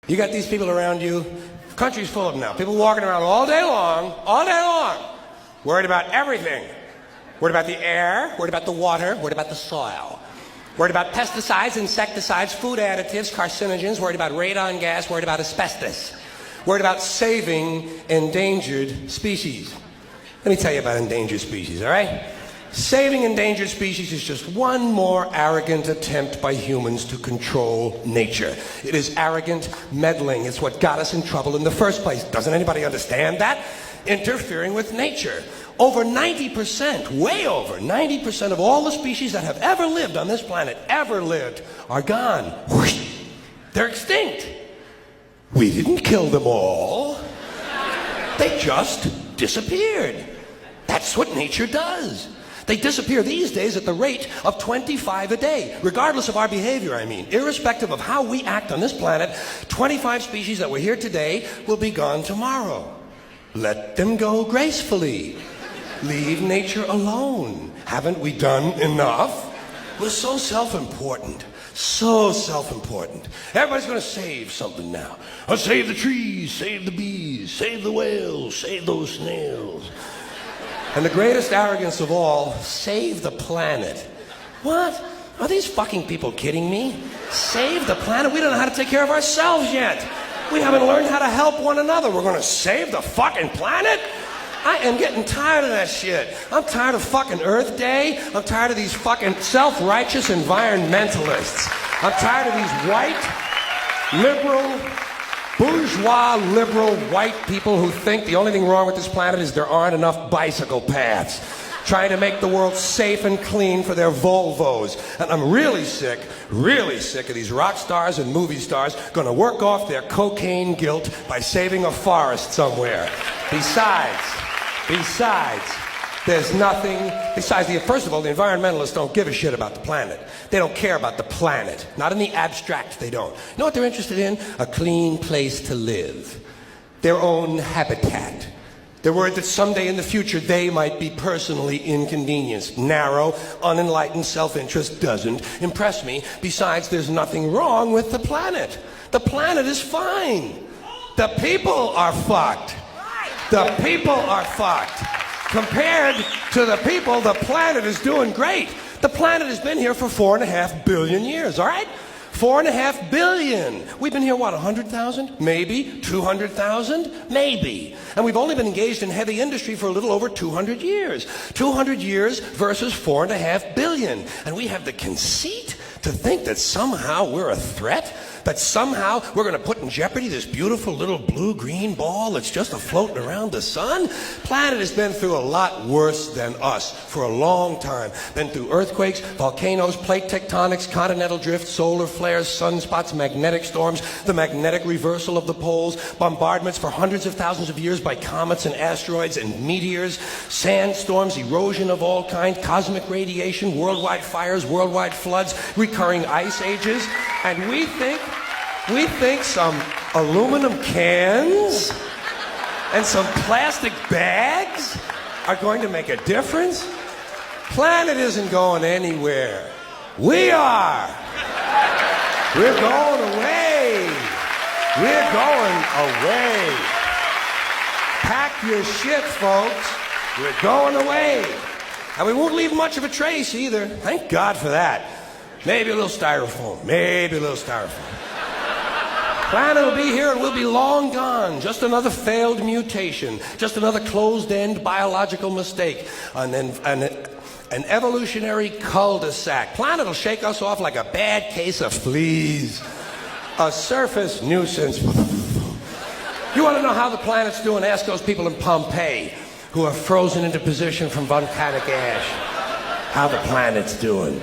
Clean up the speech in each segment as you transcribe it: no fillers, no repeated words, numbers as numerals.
You got these people around you. Country's full of them now. People walking around all day long, worried about everything. Worried about the air, worried about the water, worried about the soil. Worried about pesticides, insecticides, food additives, carcinogens, worried about radon gas, worried about asbestos. Worried about saving endangered species. Let me tell you about endangered species, all right? Saving endangered species is just one more arrogant attempt by humans to control nature. It is arrogant meddling. It's what got us in trouble in the first place. Doesn't anybody understand that? Interfering with nature. Over 90%, way over 90% of all the species that have ever lived on this planet, are gone. They're extinct. We didn't kill them all. They just disappeared. That's what nature does. They disappear these days at the rate of 25 a day, regardless of our behavior, I mean. Irrespective of how we act on this planet, 25 species that were here today will be gone tomorrow. Let them go gracefully. Leave nature alone. Haven't we done enough? We're so self-important. So self-important. Everybody's going to save something now. I'll save the trees, save the bees, save the whales, save those snails. And the greatest arrogance of all, save the planet. What? Are these fucking people kidding me? Save the planet? We don't know how to take care of ourselves yet. We haven't learned how to help one another. We're going to save the fucking planet? I am getting tired of that shit. I'm tired of fucking Earth Day. I'm tired of these fucking self-righteous environmentalists. I'm tired of these white, liberal, bourgeois, liberal, white people who think the only thing wrong with this planet is there aren't enough bicycle paths. Trying to make the world safe and clean for their Volvos. And I'm really sick of these rock stars and movie stars going to work off their cocaine guilt by saving a forest somewhere. Besides, there's nothing, first of all, the environmentalists don't give a shit about the planet. They don't care about the planet. Not in the abstract, they don't. You know what they're interested in? A clean place to live. Their own habitat. They're worried that someday in the future they might be personally inconvenienced. Narrow, unenlightened self-interest doesn't impress me. Besides, there's nothing wrong with the planet. The planet is fine. The people are fucked. The people are fucked. Compared to the people, the planet is doing great. The planet has been here for 4.5 billion years, all right? 4.5 billion. We've been here, what, 100,000? Maybe. 200,000? Maybe. And we've only been engaged in heavy industry for a little over 200 years. 200 years versus 4.5 billion. And we have the conceit to think that somehow we're a threat? That somehow we're going to put in jeopardy this beautiful little blue-green ball that's just floating around the sun? Planet has been through a lot worse than us for a long time. Been through earthquakes, volcanoes, plate tectonics, continental drift, solar flares, sunspots, magnetic storms, the magnetic reversal of the poles, bombardments for hundreds of thousands of years by comets and asteroids and meteors, sandstorms, erosion of all kinds, cosmic radiation, worldwide fires, worldwide floods, recurring ice ages, and we think some aluminum cans and some plastic bags are going to make a difference? Planet isn't going anywhere. We are. We're going away. We're going away. Pack your shit, folks. We're going away. And we won't leave much of a trace either. Thank God for that. Maybe a little styrofoam. Planet will be here and we'll be long gone. Just another failed mutation. Just another closed-end biological mistake. An evolutionary cul-de-sac. Planet will shake us off like a bad case of fleas. A surface nuisance. You want to know how the planet's doing? Ask those people in Pompeii who are frozen into position from volcanic ash. How the planet's doing.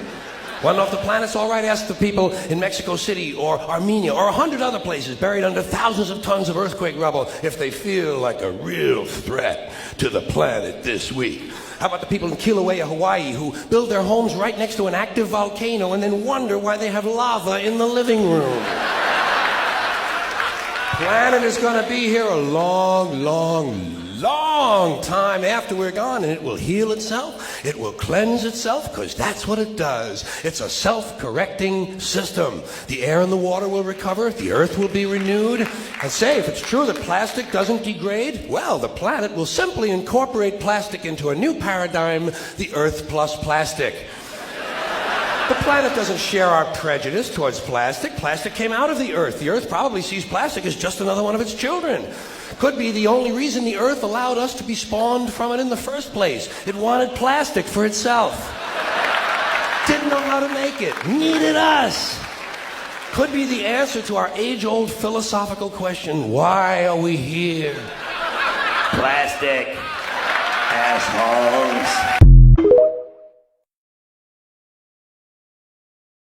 Want to know if the planet's all right? Ask the people in Mexico City or Armenia or 100 other places buried under thousands of tons of earthquake rubble if they feel like a real threat to the planet this week. How about the people in Kilauea, Hawaii, who build their homes right next to an active volcano and then wonder why they have lava in the living room? Planet is going to be here a long, long, long time after we're gone, and it will heal itself, it will cleanse itself, because that's what it does. It's a self-correcting system. The air and the water will recover, the earth will be renewed, and say, if it's true that plastic doesn't degrade, well, the planet will simply incorporate plastic into a new paradigm, the Earth plus plastic. The planet doesn't share our prejudice towards plastic. Plastic came out of the Earth. The Earth probably sees plastic as just another one of its children. Could be the only reason the Earth allowed us to be spawned from it in the first place. It wanted plastic for itself. Didn't know how to make it. Needed us. Could be the answer to our age-old philosophical question, why are we here? Plastic. Assholes.